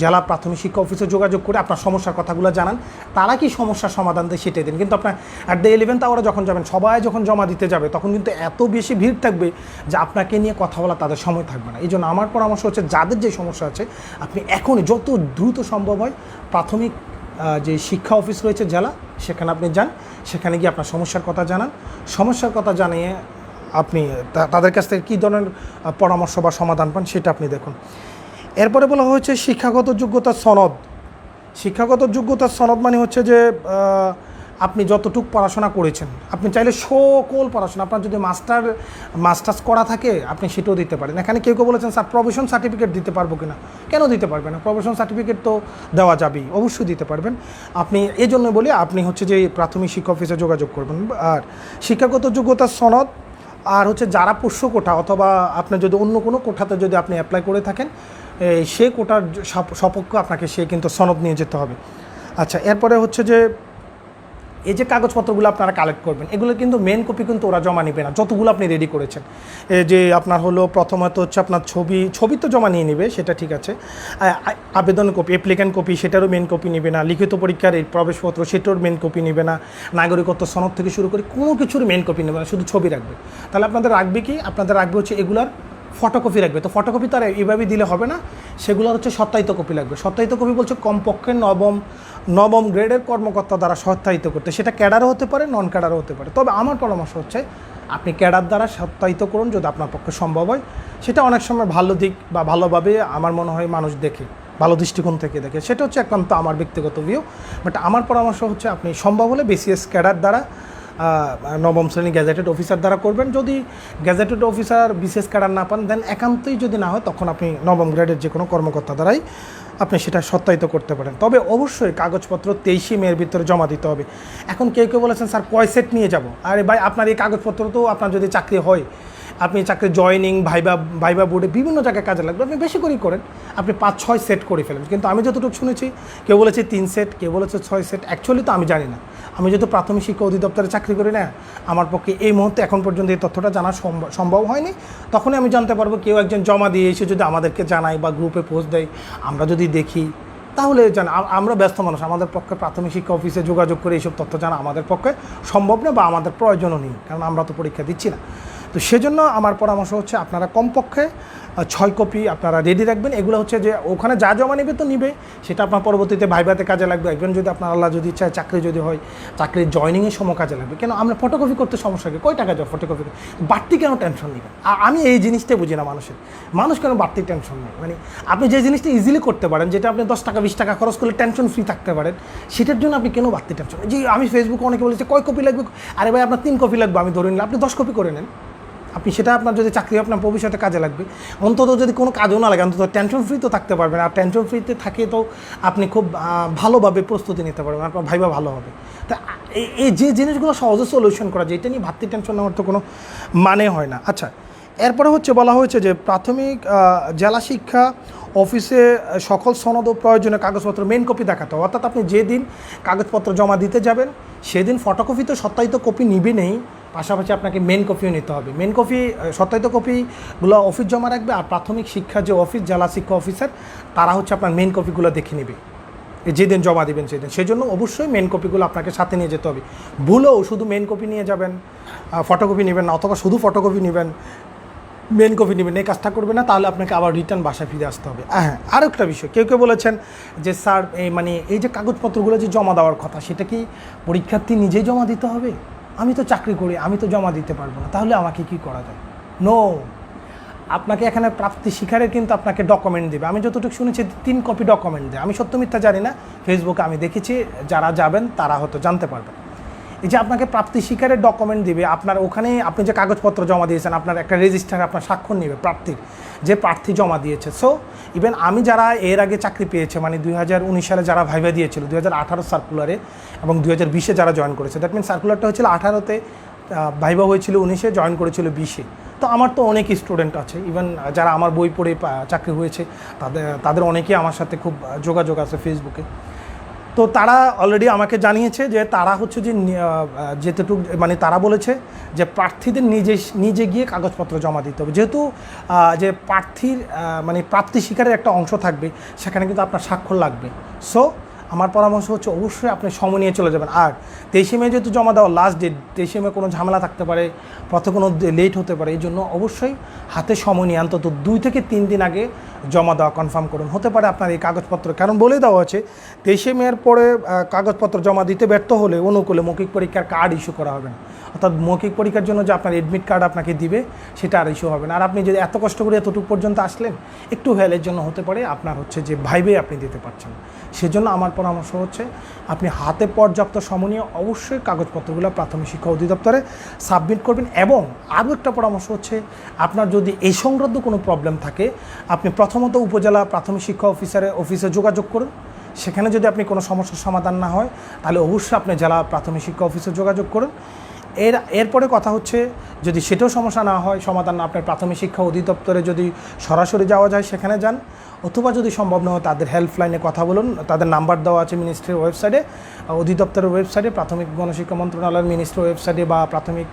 জেলা প্রাথমিক শিক্ষা অফিসে যোগাযোগ করে আপনার সমস্যার কথাগুলো জানান, তারা কি সমস্যার সমাধান দেয় সেটাই দিন। কিন্তু আপনার অ্যাট দ্য 11th আওয়ারে যখন যাবেন, সবাই যখন জমা দিতে যাবে, তখন কিন্তু এত বেশি ভিড় থাকবে যে আপনাকে নিয়ে কথা বলা তাদের সময় থাকবে না। এই জন্য আমার পরামর্শ হচ্ছে যাদের যে সমস্যা আছে আপনি এখনই যত দ্রুত সম্ভব হয় প্রাথমিক যে শিক্ষা অফিস রয়েছে জেলা, সেখানে আপনি যান, সেখানে গিয়ে আপনার সমস্যার কথা জানান। সমস্যার কথা জানিয়ে আপনি তাদের কাছ থেকে কী ধরনের পরামর্শ বা সমাধান পান সেটা আপনি দেখুন। এরপরে বলা হয়েছে শিক্ষাগত যোগ্যতার সনদ। শিক্ষাগত যোগ্যতার সনদ মানে হচ্ছে যে আপনি যতটুকু পড়াশোনা করেছেন, আপনি চাইলে সকল পড়াশোনা, আপনার যদি মাস্টার্স করা থাকে আপনি সেটাও দিতে পারেন। এখানে কেউ কেউ বলেছেন স্যার প্রভিশন সার্টিফিকেট দিতে পারবো কিনা, কেন দিতে পারবে না? প্রভিশন সার্টিফিকেট তো দেওয়া যাবেই, অবশ্যই দিতে পারবেন। আপনি এই জন্য বলি আপনি হচ্ছে যে প্রাথমিক শিক্ষা অফিসে যোগাযোগ করবেন। আর শিক্ষাগত যোগ্যতার সনদ, আর হচ্ছে যারা পোষ্য কোটা অথবা আপনি যদি অন্য কোনো কোঠাতে যদি আপনি অ্যাপ্লাই করে থাকেন, সে কোটার সপক্ষে আপনাকে সে কিন্তু সনদ নিয়ে যেতে হবে। আচ্ছা, এরপরে হচ্ছে যে এই যে কাগজপত্রগুলো আপনারা কালেক্ট করবেন, এগুলো কিন্তু মেন কপি কিন্তু ওরা জমা নেবে না, যতগুলো আপনি রেডি করেছেন। যে আপনার হলো প্রথমত হচ্ছে আপনার ছবি তো জমা নিয়ে নেবে, সেটা ঠিক আছে। আবেদন কপি, অ্যাপ্লিক্যান্ট কপি, সেটারও মেন কপি নেবে না। লিখিত পরীক্ষার এই প্রবেশপত্র, সেটার মেন কপি নেবে না। নাগরিকত্ব সনদ থেকে শুরু করে কোনো কিছুর মেন কপি নেবে না, শুধু ছবি রাখবে। তাহলে আপনাদের রাখবে কি? আপনাদের রাখবে হচ্ছে এগুলার ফটোকপি রাখবে। তো ফটোকপি তো আর এইভাবেই দিলে হবে না, সেগুলোর হচ্ছে সত্যায়িত কপি লাগবে। সত্যায়িত কপি বলছে কমপক্ষে নবম গ্রেডের কর্মকর্তা দ্বারা সত্যায়িত করতে, সেটা ক্যাডারও হতে পারে, নন ক্যাডারও হতে পারে। তবে আমার পরামর্শ হচ্ছে আপনি ক্যাডার দ্বারা সত্যায়িত করুন যদি আপনার পক্ষে সম্ভব হয়। সেটা অনেক সময় ভালো দিক বা ভালোভাবে আমার মনে হয় মানুষ দেখে, ভালো দৃষ্টিকোণ থেকে দেখে, সেটা হচ্ছে একান্ত আমার ব্যক্তিগত ভিউ। বাট আমার পরামর্শ হচ্ছে আপনি সম্ভব হলে বিসিএস ক্যাডার দ্বারা, নবম শ্রেণী গ্যাজেটেড অফিসার দ্বারা করবেন। যদি গ্যাজেটেড অফিসার বিশেষ ক্যাডার না পান, দেন একান্তই যদি না হয় তখন আপনি নবম গ্রেডের যে কোনো কর্মকর্তা দ্বারাই আপনি সেটা সত্যায়িত করতে পারেন। তবে অবশ্যই কাগজপত্র 23 মের ভিতরে জমা দিতে হবে। এখন কেউ কেউ বলেছেন স্যার কয় সেট নিয়ে যাব? আরে ভাই, আপনার এই কাগজপত্র তো আপনার যদি চাকরি হয়, আপনি চাকরি জয়েনিং, ভাইবা বোর্ডে বিভিন্ন জায়গায় কাজে লাগবে, আপনি বেশি করেই করেন, আপনি 5-6 সেট করে ফেলেন। কিন্তু আমি যতটুকু শুনেছি, কেউ বলেছে 3 সেট, কেউ বলেছে 6 সেট। অ্যাকচুয়ালি তো আমি জানি না, আমি যেহেতু প্রাথমিক শিক্ষা অধিদপ্তরে চাকরি করি না, আমার পক্ষে এই মুহূর্তে এখন পর্যন্ত এই তথ্যটা জানা সম্ভব হয়নি। তখনই আমি জানতে পারবো, কেউ একজন জমা দিয়ে এসে যদি আমাদেরকে জানায় বা গ্রুপে পোস্ট দেয়, আমরা যদি দেখি, তাহলে আমরা ব্যস্ত মানুষ, আমাদের পক্ষে প্রাথমিক শিক্ষা অফিসে যোগাযোগ করে এইসব তথ্য জানা আমাদের পক্ষে সম্ভব না বা আমাদের প্রয়োজনও নেই, কারণ আমরা তো পরীক্ষা দিচ্ছি না। তো সেজন্য আমার পরামর্শ হচ্ছে আপনারা কমপক্ষে 6 কপি আপনারা রেডি রাখবেন। এগুলো হচ্ছে যে ওখানে যা জমা নেবে তো নিবে, সেটা আপনার পরবর্তীতে ভাইভাতে কাজে লাগবে। একজন যদি আপনার আল্লাহ যদি চায় চাকরি যদি হয়, চাকরির জয়নিংয়ের সময় কাজে লাগবে। কেন আমরা ফটোকপি করতে সমস্যা কি? কয় টাকা যাও ফটোকপি? বাড়তি কেন টেনশন নেবেন? আমি এই জিনিসটাই বুঝি না, মানুষ কেন বাড়তি টেনশন নেই? মানে আপনি যে জিনিসটা ইজিলি করতে পারেন, যেটা আপনি 10 টাকা 20 টাকা খরচ করলে টেনশন ফ্রি থাকতে পারেন, সেটার জন্য আপনি কেন বাড়তি টেনশন? যে আমি ফেসবুকে অনেকে বলেছে কয় কপি লাগবে, আরে ভাই আপনার 3 কপি লাগবে, আমি ধরে নিলাম আপনি 10 কপি করে নেন। আপনি সেটা আপনার যদি চাকরি আপনার ভবিষ্যতে কাজে লাগবে, অন্তত যদি কোনো কাজও না লাগে, অন্তত টেনশন ফ্রি তো থাকতে পারবেন। আর টেনশন ফ্রিতে থাকে তো আপনি খুব ভালোভাবে প্রস্তুতি নিতে পারবেন, আপনার ভাইবা ভালো হবে। তা এই যে জিনিসগুলো সহজে সলিউশন করা যায়, এটা নিয়ে ভাবতে টেনশন নেওয়ার তো কোনো মানে হয় না। আচ্ছা, এরপরে হচ্ছে বলা হয়েছে যে প্রাথমিক জেলা শিক্ষা অফিসে সকল সনদ ও প্রয়োজনীয় কাগজপত্র মেন কপি দেখাতে হবে। অর্থাৎ আপনি যেদিন কাগজপত্র জমা দিতে যাবেন সেদিন ফটোকপি তো সত্যায়িত কপি নিবে নেই, পাশাপাশি আপনাকে মেন কপিও নিতে হবে। মেন কপি সত্যায়িত কপিগুলো অফিস জমা রাখবে, আর প্রাথমিক শিক্ষা যে অফিস, জেলা শিক্ষা অফিসার, তারা হচ্ছে আপনার মেন কপিগুলো দেখে নেবে যেদিন জমা দেবেন সেদিন। সেই জন্য অবশ্যই মেন কপিগুলো আপনাকে সাথে নিয়ে যেতে হবে। ভুলেও শুধু মেন কপি নিয়ে যাবেন, ফটোকপি নেবেন না, অথবা শুধু ফটোকপি নেবেন, মেন কপি নেবেন, এই কাজটা করবে না, তাহলে আপনাকে আবার রিটার্ন বাসায় ফিরে আসতে হবে। হ্যাঁ, আরও একটা বিষয়, কেউ কেউ বলেছেন যে স্যার এই যে কাগজপত্রগুলো যে জমা দেওয়ার কথা, সেটা কি পরীক্ষার্থী নিজেই জমা দিতে হবে? আমি তো চাকরি করি, আমি তো জমা দিতে পারবো না, তাহলে আমাকে কি করা যায়? নো, আপনাকে এখানে প্রাপ্তি শিকারের কিন্তু আপনাকে ডকুমেন্ট দেবে। আমি যতটুকু শুনেছি 3 কপি ডকুমেন্ট দেয়। আমি সত্য মিথ্যা জানি না, ফেসবুকে আমি দেখেছি, যারা যাবেন তারা হয়তো জানতে পারবেন। এই যে আপনাকে প্রাপ্তি স্বীকারের ডকুমেন্ট দিবে, আপনার ওখানে আপনি যে কাগজপত্র জমা দিয়েছেন, আপনার একটা রেজিস্টার আপনার স্বাক্ষর নেবে প্রার্থীর, যে প্রার্থী জমা দিয়েছে। সো ইভেন আমি যারা এর আগে চাকরি পেয়েছে, মানে 2019 সালে যারা ভাইভা দিয়েছিল 2018 সার্কুলারে এবং 2020-এ যারা জয়েন করেছে, দ্যাট মিন সার্কুলারটা হয়েছিল 18-তে, ভাইভা হয়েছিল 19-এ, জয়েন করেছিল 20-এ। তো আমার তো অনেক স্টুডেন্ট আছে, ইভেন যারা আমার বই পড়ে চাকরি হয়েছে তাদের অনেকেই আমার সাথে খুব যোগাযোগ আছে ফেসবুকে। তো তারা অলরেডি আমাকে জানিয়েছে যে তারা হচ্ছে যে যেতটুকু, মানে তারা বলেছে যে প্রার্থীদের নিজে গিয়ে কাগজপত্র জমা দিতে হবে, যেহেতু যে প্রার্থীর মানে প্রাপ্তি স্বীকারের একটা অংশ থাকবে, সেখানে কিন্তু আপনার স্বাক্ষর লাগবে। সো আমার পরামর্শ হচ্ছে অবশ্যই আপনি সময় নিয়ে চলে যাবেন। আর 23শে মে যেহেতু জমা দেওয়ার লাস্ট ডেট, 23শে মে কোনো ঝামেলা থাকতে পারে, পথে কোনো লেট হতে পারে, এই জন্য অবশ্যই হাতে সময় নিয়ে অন্তত 2 থেকে 3 দিন আগে জমা দেওয়া কনফার্ম করুন। হতে পারে আপনার এই কাগজপত্র, কারণ বলে দেওয়া আছে 23শে মের পরে কাগজপত্র জমা দিতে ব্যর্থ হলে অনুকূলে মৌখিক পরীক্ষার কার্ড ইস্যু করা হবে না, অর্থাৎ মৌখিক পরীক্ষার জন্য যে আপনার এডমিট কার্ড আপনাকে দিবে সেটা আর ইস্যু হবে না। আর আপনি যদি এত কষ্ট করে এতটুকু পর্যন্ত আসলেন, একটু হেলের জন্য হতে পারে আপনার হচ্ছে যে ভাইবে আপনি দিতে পারছেন। সেজন্য আমার পরামর্শ হচ্ছে আপনি হাতে পর্যাপ্ত সময় নিয়ে অবশ্যই কাগজপত্রগুলো প্রাথমিক শিক্ষা অধিদপ্তরে সাবমিট করবেন। এবং আরও একটা পরামর্শ হচ্ছে, আপনার যদি এই সংক্রান্ত কোনো প্রবলেম থাকে, আপনি প্রথমত উপজেলা প্রাথমিক শিক্ষা অফিসে যোগাযোগ করুন। সেখানে যদি আপনি কোনো সমস্যার সমাধান না হয়, তাহলে অবশ্যই আপনি জেলা প্রাথমিক শিক্ষা অফিসে যোগাযোগ করুন। এরপরে কথা হচ্ছে, যদি সেটাও সমস্যা না হয়, সমাধান না, আপনার প্রাথমিক শিক্ষা অধিদপ্তরে যদি সরাসরি যাওয়া যায় সেখানে যান, অথবা যদি সম্ভব না হয় তাদের হেল্পলাইনে কথা বলুন। তাদের নাম্বার দেওয়া আছে মিনিস্ট্রির ওয়েবসাইটে, অধিদপ্তরের ওয়েবসাইটে, প্রাথমিক গণশিক্ষা মন্ত্রণালয়ের মিনিস্ট্রির ওয়েবসাইটে বা প্রাথমিক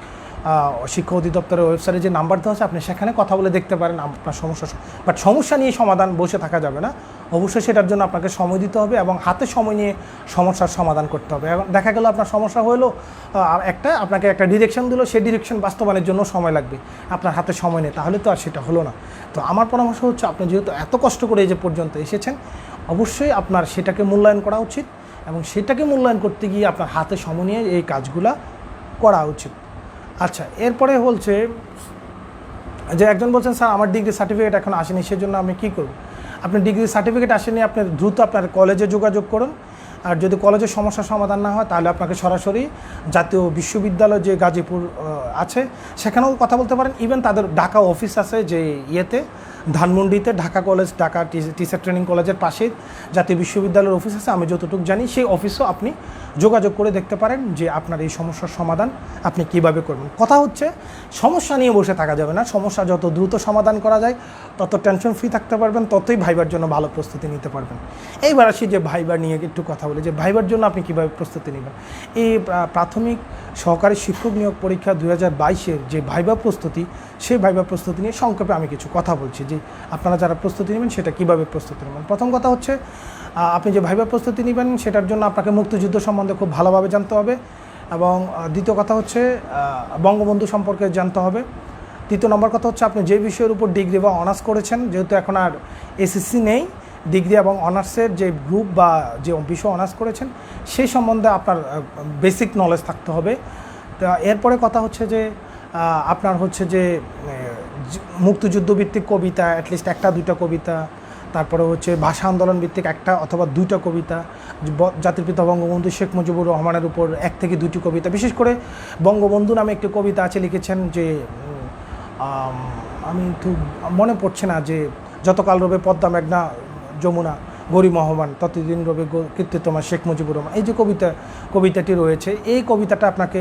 শিক্ষা অধিদপ্তরের ওয়েবসাইটে যে নাম্বার দেওয়া আছে, আপনি সেখানে কথা বলে দেখতে পারেন আপনার সমস্যা। বাট সমস্যা নিয়ে সমাধান বসে থাকা যাবে না, অবশ্যই সেটার জন্য আপনাকে সময় দিতে হবে এবং হাতে সময় নিয়ে সমস্যার সমাধান করতে হবে। এবং দেখা গেল আপনার সমস্যা হলো আপনাকে একটা ডিরেকশন দিল, সেই ডিরেকশন বাস্তবায়নের জন্য সময় লাগবে, আপনার হাতে সময় নেই, তাহলে তো আর সেটা হলো না। তো আমার পরামর্শ হচ্ছে, আপনি যেহেতু এত কষ্ট করে এই যে পর্যন্ত এসেছেন, অবশ্যই আপনার সেটাকে মূল্যায়ন করা উচিত এবং সেটাকে মূল্যায়ন করতে গিয়ে আপনার হাতে সময় নিয়ে এই কাজগুলা করা উচিত। আচ্ছা, এরপরে বলছে যে একজন বলছেন, স্যার আমার ডিগ্রি সার্টিফিকেট এখন আসেনি, সেজন্য আমি কী করব? আপনার ডিগ্রি সার্টিফিকেট আসেনি, আপনি দ্রুত আপনার কলেজে যোগাযোগ করুন। আর যদি কলেজের সমস্যার সমাধান না হয়, তাহলে আপনাকে সরাসরি জাতীয় বিশ্ববিদ্যালয় যে গাজীপুর আছে সেখানেও কথা বলতে পারেন। ইভেন তাদের ঢাকা অফিস আছে, যে ধানমন্ডিতে Dhaka college, Dhaka teacher training কলেজের পাশেই জাতীয় বিশ্ববিদ্যালয়ের অফিস আছে, আমি যতটুকু জানি সেই অফিসেও আপনি যোগাযোগ করে দেখতে পারেন যে আপনার এই সমস্যার সমাধান আপনি কিভাবে করবেন। কথা হচ্ছে, সমস্যা নিয়ে বসে থাকা যাবে না, সমস্যা যত দ্রুত সমাধান করা যায় তত টেনশন ফ্রি থাকতে পারবেন, ততই ভাইবার জন্য ভালো প্রস্তুতি নিতে পারবেন। এইবার আসি যে ভাইবার নিয়ে একটু কথা বলি, যে ভাইবার জন্য আপনি কীভাবে প্রস্তুতি নেবেন। এই প্রাথমিক সহকারী শিক্ষক নিয়োগ পরীক্ষা 2022-এর যে ভাইবা প্রস্তুতি, সেই ভাইবা প্রস্তুতি নিয়ে সংক্ষেপে আমি কিছু কথা বলছি, যে আপনারা যারা প্রস্তুতি নেবেন সেটা কীভাবে প্রস্তুতি নেবেন। প্রথম কথা হচ্ছে, আপনি যে ভাইবা প্রস্তুতি নেবেন সেটার জন্য আপনাকে মুক্তিযুদ্ধ সম্বন্ধে খুব ভালোভাবে জানতে হবে, এবং দ্বিতীয় কথা হচ্ছে বঙ্গবন্ধু সম্পর্কে জানতে হবে। তৃতীয় নম্বর কথা হচ্ছে, আপনি যে বিষয়ের উপর ডিগ্রি বা অনার্স করেছেন, যেহেতু এখন আর এসএসসি নেই, ডিগ্রি এবং অনার্সের যে গ্রুপ বা যে বিষয় অনার্স করেছেন সেই সম্বন্ধে আপনার বেসিক নলেজ থাকতে হবে। তা এরপরে কথা হচ্ছে যে আপনার হচ্ছে যে মুক্তিযুদ্ধ ভিত্তিক কবিতা, অ্যাটলিস্ট একটা দুইটা কবিতা, তারপরে হচ্ছে ভাষা আন্দোলন ভিত্তিক একটা অথবা দুইটা কবিতা, জাতির পিতা বঙ্গবন্ধু শেখ মুজিবুর রহমানের উপর 1 থেকে 2টি কবিতা, বিশেষ করে বঙ্গবন্ধু নামে একটি কবিতা আছে, লিখেছেন যে আমি তো মনে পড়ছে না, যে যতকাল রবে পদ্মা মেঘনা যমুনা গৌরী মহমান, ততদিন রবে কীর্তিতমা শেখ মুজিবুর রহমান, এই যে কবিতাটি রয়েছে, এই কবিতাটা আপনাকে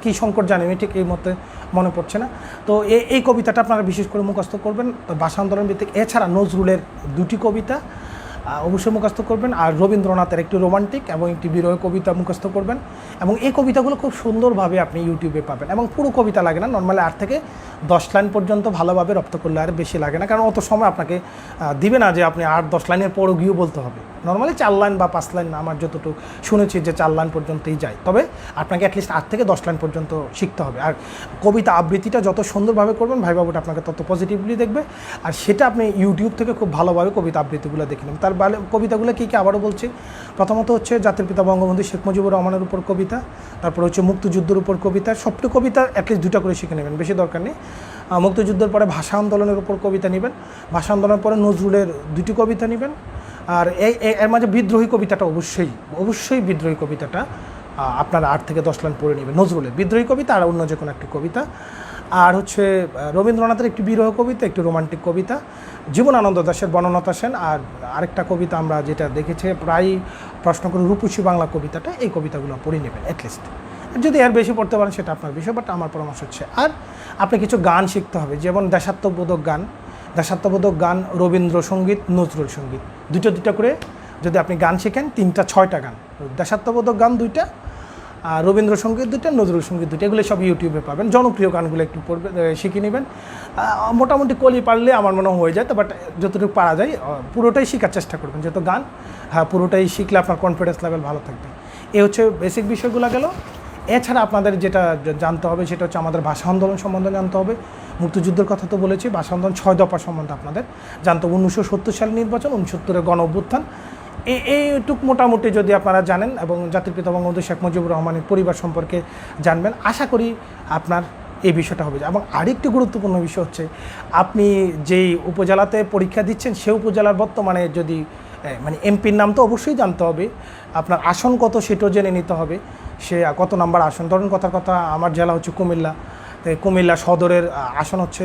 কী সংকট জানেন, ঠিক এই মতে মনে পড়ছে না। তো এই কবিতাটা আপনারা বিশেষ করে মুখস্থ করবেন, ভাষা আন্দোলন ভিত্তিক। এছাড়া নজরুলের 2টি কবিতা অবশ্যই মুখস্থ করবেন, আর রবীন্দ্রনাথের একটি রোমান্টিক এবং একটি বিরহ কবিতা মুখস্থ করবেন। এবং এই কবিতাগুলো খুব সুন্দরভাবে আপনি ইউটিউবে পাবেন, এবং পুরো কবিতা লাগে না, নর্মালি 8 থেকে 10 লাইন পর্যন্ত ভালোভাবে রপ্ত করলে আর বেশি লাগে না, কারণ অত সময় আপনাকে দিবে না যে আপনি 8-10 লাইনের পরও গিয়েও বলতে হবে। নর্মালি 4 লাইন বা 5 লাইন, আমার যতটুকু শুনেছি যে 4 লাইন পর্যন্তই যায়, তবে আপনাকে অ্যাটলিস্ট 8 থেকে 10 লাইন পর্যন্ত শিখতে হবে। আর কবিতা আবৃত্তিটা যত সুন্দরভাবে করবেন, ভাই বাবুটা আপনাকে তত পজিটিভলি দেখবে, আর সেটা আপনি ইউটিউব থেকে খুব ভালোভাবে কবিতা আবৃত্তিগুলো দেখে নেবেন। তার কবিতাগুলো কী কী আবারও বলছি, প্রথমত হচ্ছে জাতির পিতা বঙ্গবন্ধু শেখ মুজিবুর রহমানের উপর কবিতা, তারপর হচ্ছে মুক্তিযুদ্ধের উপর কবিতা, সবটি কবিতা অ্যাটলিস্ট 2টা করে শিখে নেবেন, বেশি দরকার নেই। মুক্তিযুদ্ধের পরে ভাষা আন্দোলনের উপর কবিতা নেবেন, ভাষা আন্দোলনের পরে নজরুলের 2টি কবিতা নেবেন, আর এর মাঝে বিদ্রোহী কবিতাটা অবশ্যই বিদ্রোহী কবিতাটা আপনারা 8 থেকে 10 লাইন পড়ে নেবেন নজরুলের বিদ্রোহী কবিতা আর অন্য যে কোনো একটি কবিতা। আর হচ্ছে রবীন্দ্রনাথের একটি বিরহ কবিতা, একটি রোমান্টিক কবিতা, জীবনানন্দ দাশের বনলতা সেন, আর আরেকটা কবিতা আমরা যেটা দেখেছি প্রায় প্রশ্ন করে রূপসী বাংলা কবিতাটা, এই কবিতাগুলো পড়ে নেবেন অ্যাটলিস্ট। যদি এর বেশি পড়তে পারেন সেটা আপনার বিষয়, বাট আমার পরামর্শ হচ্ছে আর আপনি কিছু গান শিখতে হবে, যেমন দেশাত্মবোধক গান, রবীন্দ্রসঙ্গীত, নজরুল সঙ্গীত, দুটো করে যদি আপনি গান শেখেন 3-6টা গান, দেশাত্মবোধক গান 2টা, আর রবীন্দ্রসঙ্গীত 2টা, নজরুল সঙ্গীত 2টা, এগুলো সব ইউটিউবে পাবেন। জনপ্রিয় গানগুলো একটু পড়বে, শিখে নেবেন। মোটামুটি কলি পারলে আমার মনে হয়ে যায়, তো বাট যতটুকু পারা যায় পুরোটাই শেখার চেষ্টা করবেন, যেহেতু গান পুরোটাই শিখলে আপনার কনফিডেন্স লেভেল ভালো থাকবে। এই হচ্ছে বেসিক বিষয়গুলো গেল। এছাড়া আপনাদের যেটা জানতে হবে সেটা হচ্ছে আমাদের ভাষা আন্দোলন সম্বন্ধে জানতে হবে। মুক্তিযুদ্ধের কথা তো বলেছি, ভাষা আন্দোলন 6 দফা সম্বন্ধে আপনাদের জানতে হবে। 1970 সালের নির্বাচন, 69-এর গণ অভ্যুত্থান, এইটুক মোটামুটি যদি আপনারা জানেন এবং জাতির পিতা বঙ্গবন্ধু শেখ মুজিবুর রহমানের পরিবার সম্পর্কে জানবেন, আশা করি আপনার এই বিষয়টা হবে। এবং আরেকটি গুরুত্বপূর্ণ বিষয় হচ্ছে আপনি যেই উপজেলাতে পরীক্ষা দিচ্ছেন সে উপজেলার বর্তমানে যদি মানে এমপির নাম তো অবশ্যই জানতে হবে, আপনার আসন কত সেটাও জেনে নিতে হবে, সে কত নাম্বার আসন। ধরুন কথার কথা আমার জেলা হচ্ছে কুমিল্লা, কুমিল্লা সদরের আসন হচ্ছে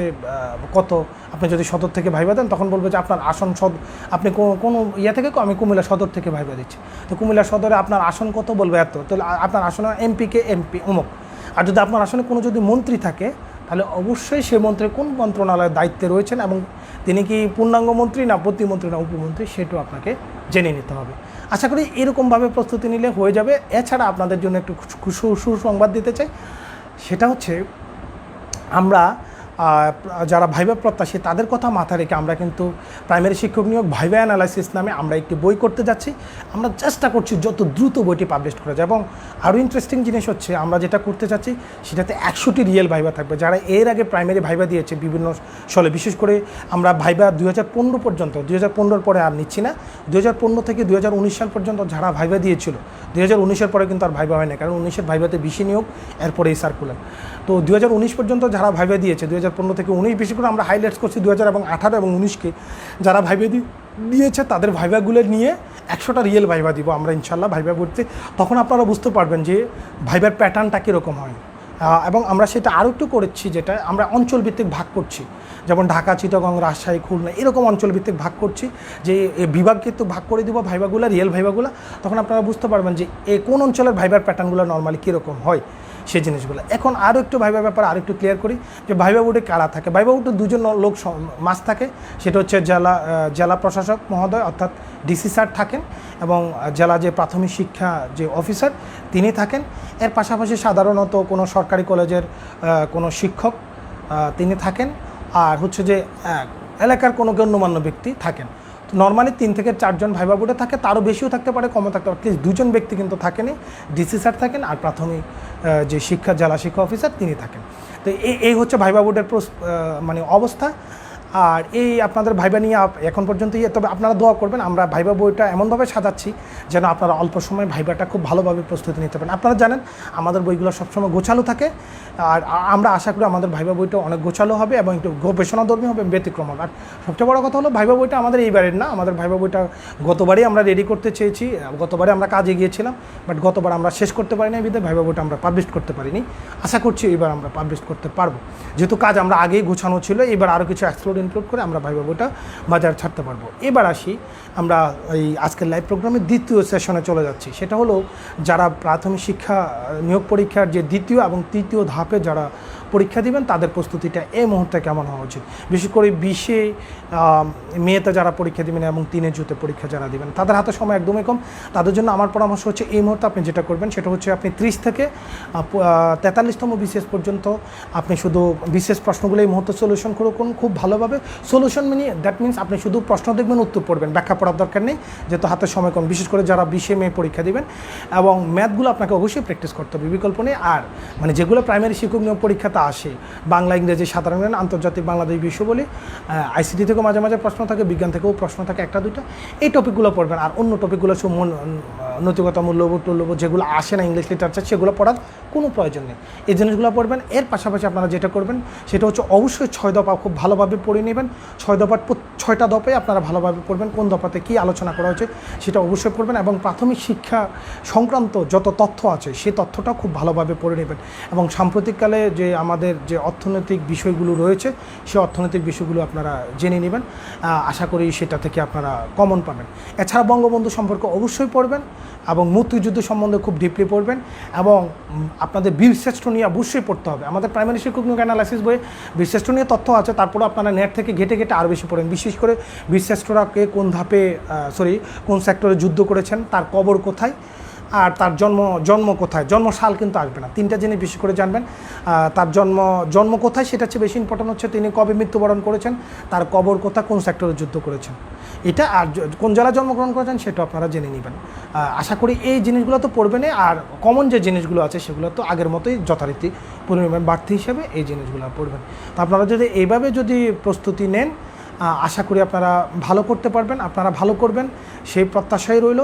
কত, আপনি যদি সদর থেকে ভাইবা দেন তখন বলবে যে আপনার আসন আপনি কোনো ইয়ে থেকে, আমি কুমিল্লা সদর থেকে ভাইবা দিচ্ছি, তো কুমিল্লা সদরে আপনার আসন কত বলবে এত, তাহলে আপনার আসনে এমপিকে এমপি অমুক। আর যদি আপনার আসনে কোনো যদি মন্ত্রী থাকে তাহলে অবশ্যই সে মন্ত্রী কোন মন্ত্রণালয়ের দায়িত্বে রয়েছেন এবং তিনি কি পূর্ণাঙ্গ মন্ত্রী না প্রতিমন্ত্রী না উপমন্ত্রী সেটাও আপনাকে জেনে নিতে হবে। আশা করি এরকমভাবে প্রস্তুতি নিলে হয়ে যাবে। এছাড়া আপনাদের জন্য একটু সুসংবাদ দিতে চাই, সেটা হচ্ছে আমরা যারা ভাইবা প্রত্যাশী তাদের কথা মাথায় রেখে আমরা কিন্তু প্রাইমারি শিক্ষক নিয়োগ ভাইবা অ্যানালাইসিস নামে আমরা একটি বই করতে যাচ্ছি। আমরা চেষ্টা করছি যত দ্রুত বইটি পাবলিশ করা যায়, এবং আরও ইন্টারেস্টিং জিনিস হচ্ছে আমরা যেটা করতে চাচ্ছি সেটাতে 100টি রিয়েল ভাইবা থাকবে যারা এর আগে প্রাইমারি ভাইবা দিয়েছে বিভিন্ন সালে। বিশেষ করে আমরা ভাইবা 2015 পর্যন্ত, 2015-এর পরে আর নিচ্ছি না, 2015 থেকে 2019 সাল পর্যন্ত যারা ভাইবা দিয়েছিল, 2019-এর পরে কিন্তু আর ভাইবা হয় না, কারণ 19-এর ভাইবাতে বেশি নিয়োগ, এরপরে এই সার্কুলার। তো 2019 পর্যন্ত যারা ভাইবা দিয়েছে, 2015 থেকে 19, বেশি করে আমরা হাইলাইটস করছি 2018 এবং 19কে যারা ভাইবা দিয়েছে তাদের ভাইবাগুলো নিয়ে 100টা রিয়েল ভাইবা দিব আমরা ইনশাল্লাহ ভাইবা করতে। তখন আপনারা বুঝতে পারবেন যে ভাইবার প্যাটার্নটা কীরকম হয়। এবং আমরা সেটা আরও একটু করেছি, যেটা আমরা অঞ্চলভিত্তিক ভাগ করছি, যেমন ঢাকা, চিটাগং, রাজশাহী, খুলনা, এরকম অঞ্চলভিত্তিক ভাগ করছি, যে বিভাগ কিন্তু ভাগ করে দিব ভাইবাগুলো, রিয়েল ভাইবাগুলো। তখন আপনারা বুঝতে পারবেন যে কোন অঞ্চলের ভাইবার প্যাটার্নগুলো নর্মালি কীরকম হয় সেই জিনিসগুলো। এখন আরও একটু ভাইবার ব্যাপার আরও একটু ক্লিয়ার করি, যে ভাইবা বোর্ডে কারা থাকে। ভাইবা বোর্ডে 2জন লোক মাস থাকে, সেটা হচ্ছে জেলা প্রশাসক মহোদয় অর্থাৎ ডিসি স্যার থাকেন, এবং জেলা যে প্রাথমিক শিক্ষা যে অফিসার তিনি থাকেন। এর পাশাপাশি সাধারণত কোনো সরকারি কলেজের কোনো শিক্ষক তিনি থাকেন, আর হচ্ছে যে এলাকার কোনো গণ্যমান্য ব্যক্তি থাকেন। তো নর্মালি 3 থেকে 4 জন ভাইবা বোর্ডে থাকে, তারও বেশিও থাকতে পারে, কমও থাকতে পারে, 2জন ব্যক্তি কিন্তু থাকেনি, ডিসি স্যার থাকেন আর প্রাথমিক যে জেলা শিক্ষা অফিসার তিনি থাকেন। তো এই হচ্ছে ভাইবা বোর্ডের মানে অবস্থা। আর এই আপনাদের ভাইবা নিয়ে এখন পর্যন্ত তবে আপনারা দোয়া করবেন, আমরা ভাইবা বইটা এমনভাবে সাজাচ্ছি যেন আপনারা অল্প সময় ভাইবাটা খুব ভালোভাবে প্রস্তুতি নিতে পারেন। আপনারা জানেন আমাদের বইগুলো সবসময় গোছালো থাকে, আর আমরা আশা করি আমাদের ভাইবা বইটা অনেক গোছালো হবে এবং একটু গবেষণাধর্মী হবে, ব্যতিক্রম হবে। আর সবচেয়ে বড় কথা হলো ভাইবা বইটা আমাদের এইবারের না, আমাদের ভাইবা বইটা গতবারই আমরা রেডি করতে চেয়েছি, গতবারে আমরা কাজে গিয়েছিলাম, বাট গতবার আমরা শেষ করতে পারিনি, বিধায় ভাইবা বইটা আমরা পাবলিশ করতে পারিনি। আশা করছি এবার আমরা পাবলিশ করতে পারবো, যেহেতু কাজ আমরা আগেই গোছানো ছিল। এবার আরও কিছু ইনক্লুড করে আমরা ভাইবা বইটা বাজার ছাড়তে পারবো। এবার আসি আমরা এই আজকের লাইভ প্রোগ্রামের দ্বিতীয় সেশনে চলে যাচ্ছি, সেটা হলো যারা প্রাথমিক শিক্ষা নিয়োগ পরীক্ষার যে দ্বিতীয় এবং তৃতীয় ধাপে যারা পরীক্ষা দিবেন তাদের প্রস্তুতিটা এই মুহূর্তে কেমন হওয়া উচিত। বিশেষ করে 20 মেতে যারা পরীক্ষা দিবেন এবং 3 জুতে পরীক্ষা যারা দিবেন তাদের হাতে সময় একদমই কম। তাদের জন্য আমার পরামর্শ হচ্ছে এই মুহূর্তে আপনি যেটা করবেন সেটা হচ্ছে আপনি 30 থেকে 43তম বিসিএস পর্যন্ত আপনি শুধু বিসিএস প্রশ্নগুলো এই মুহূর্তে সলিউশন করুন খুব ভালোভাবে। সলিউশন মানে দ্যাট মিনস আপনি শুধু প্রশ্ন দেখবেন, উত্তর পড়বেন, ব্যাখ্যা পড়ার দরকার নেই, যেহেতু হাতে সময় কম। বিশেষ করে যারা 20 মে পরীক্ষা দিবেন, এবং ম্যাথগুলো আপনাকে অবশ্যই প্র্যাকটিস করতে হবে, বিকল্প নেই। আর মানে যেগুলো প্রাইমারি শিক্ষক নিয়োগ পরীক্ষাতে আসে, বাংলা, ইংরেজি, সাধারণ জ্ঞান, আন্তর্জাতিক বাংলাদেশ বিশ্ব বলি, আইসিটি থেকেও মাঝে মাঝে প্রশ্ন থাকে, বিজ্ঞান থেকেও প্রশ্ন থাকে 1-2টা, এই টপিকগুলো পড়বেন। আর অন্য টপিকগুলো সব নৈতিকতা, মূল্যবোধ টুল্যবোধ যেগুলো আসে না ইংলিশ লিটারেচার, সেগুলো পড়ার কোনো প্রয়োজন নেই। এই জিনিসগুলো পড়বেন। এর পাশাপাশি আপনারা যেটা করবেন সেটা হচ্ছে অবশ্যই 6 দফা খুব ভালোভাবে পড়ে নেবেন। 6টা দফায় আপনারা ভালোভাবে পড়বেন, কোন দফাতে কী আলোচনা করা হচ্ছে সেটা অবশ্যই পড়বেন, এবং প্রাথমিক শিক্ষা সংক্রান্ত যত তথ্য আছে সেই তথ্যটা খুব ভালোভাবে পড়ে নেবেন। এবং সাম্প্রতিককালে যে আমাদের যে অর্থনৈতিক বিষয়গুলো রয়েছে সেই অর্থনৈতিক বিষয়গুলো আপনারা জেনে নেবেন। আশা করি সেটা থেকে আপনারা কমন পাবেন। এছাড়া বঙ্গবন্ধু সম্পর্কে অবশ্যই পড়বেন, এবং মুক্তিযুদ্ধ সম্বন্ধে খুব ডিপলি পড়বেন, এবং আপনাদের বীরশ্রেষ্ঠ নিয়ে অবশ্যই পড়তে হবে। আমাদের প্রাইমারি শিক্ষক নিয়োগ অ্যানালাইসিস বইয়ে বীরশ্রেষ্ঠ নিয়ে তথ্য আছে, তারপরে আপনারা নেট থেকে ঘেটে ঘেটে আরও বেশি পড়েন। বিশেষ করে বীরশ্রেষ্ঠরা কে কোন ধাপে কোন সেক্টরে যুদ্ধ করেছেন, তার কবর কোথায়, আর তার জন্ম কোথায়, জন্মসাল কিন্তু আসবে না, 3টা জিনিস বেশি করে জানবেন। তার জন্ম কোথায় সেটা হচ্ছে বেশি ইম্পর্টেন্ট, হচ্ছে তিনি কবে মৃত্যুবরণ করেছেন, তার কবর কোথায়, কোন সেক্টরে যুদ্ধ করেছেন এটা, আর কোন জেলায় জন্মগ্রহণ করেছেন সেটা আপনারা জেনে নেবেন। আশা করি এই জিনিসগুলো তো পড়বেনই, আর কমন যে জিনিসগুলো আছে সেগুলো তো আগের মতোই যথারীতি পড়ে নেবেন, বাড়তি হিসেবে এই জিনিসগুলো পড়বেন। তো আপনারা যদি এইভাবে যদি প্রস্তুতি নেন, আশা করি আপনারা ভালো করতে পারবেন, আপনারা ভালো করবেন সেই প্রত্যাশাই রইল।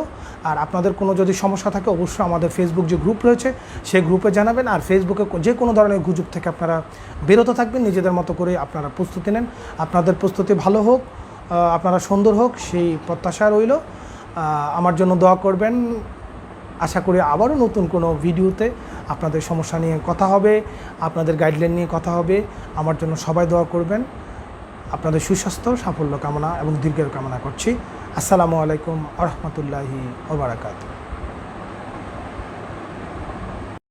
আর আপনাদের কোনো যদি সমস্যা থাকে অবশ্যই আমাদের ফেসবুক যে গ্রুপ রয়েছে সেই গ্রুপে জানাবেন, আর ফেসবুকে যে কোনো ধরনের গুজব থেকে আপনারা বিরত থাকবেন, নিজেদের মতো করে আপনারা প্রস্তুতি নেন। আপনাদের প্রস্তুতি ভালো হোক, আপনারা সুন্দর হোক সেই প্রত্যাশা রইল। আমার জন্য দোয়া করবেন। আশা করি আবারও নতুন কোনো ভিডিওতে আপনাদের সমস্যা নিয়ে কথা হবে, আপনাদের গাইডলাইন নিয়ে কথা হবে। আমার জন্য সবাই দোয়া করবেন। আপনাদের সুস্বাস্থ্য, সাফল্য কামনা এবং দীর্ঘায়ু কামনা করছি। আসসালামু আলাইকুম ওয়া রাহমাতুল্লাহি ওয়া বারাকাতুহু।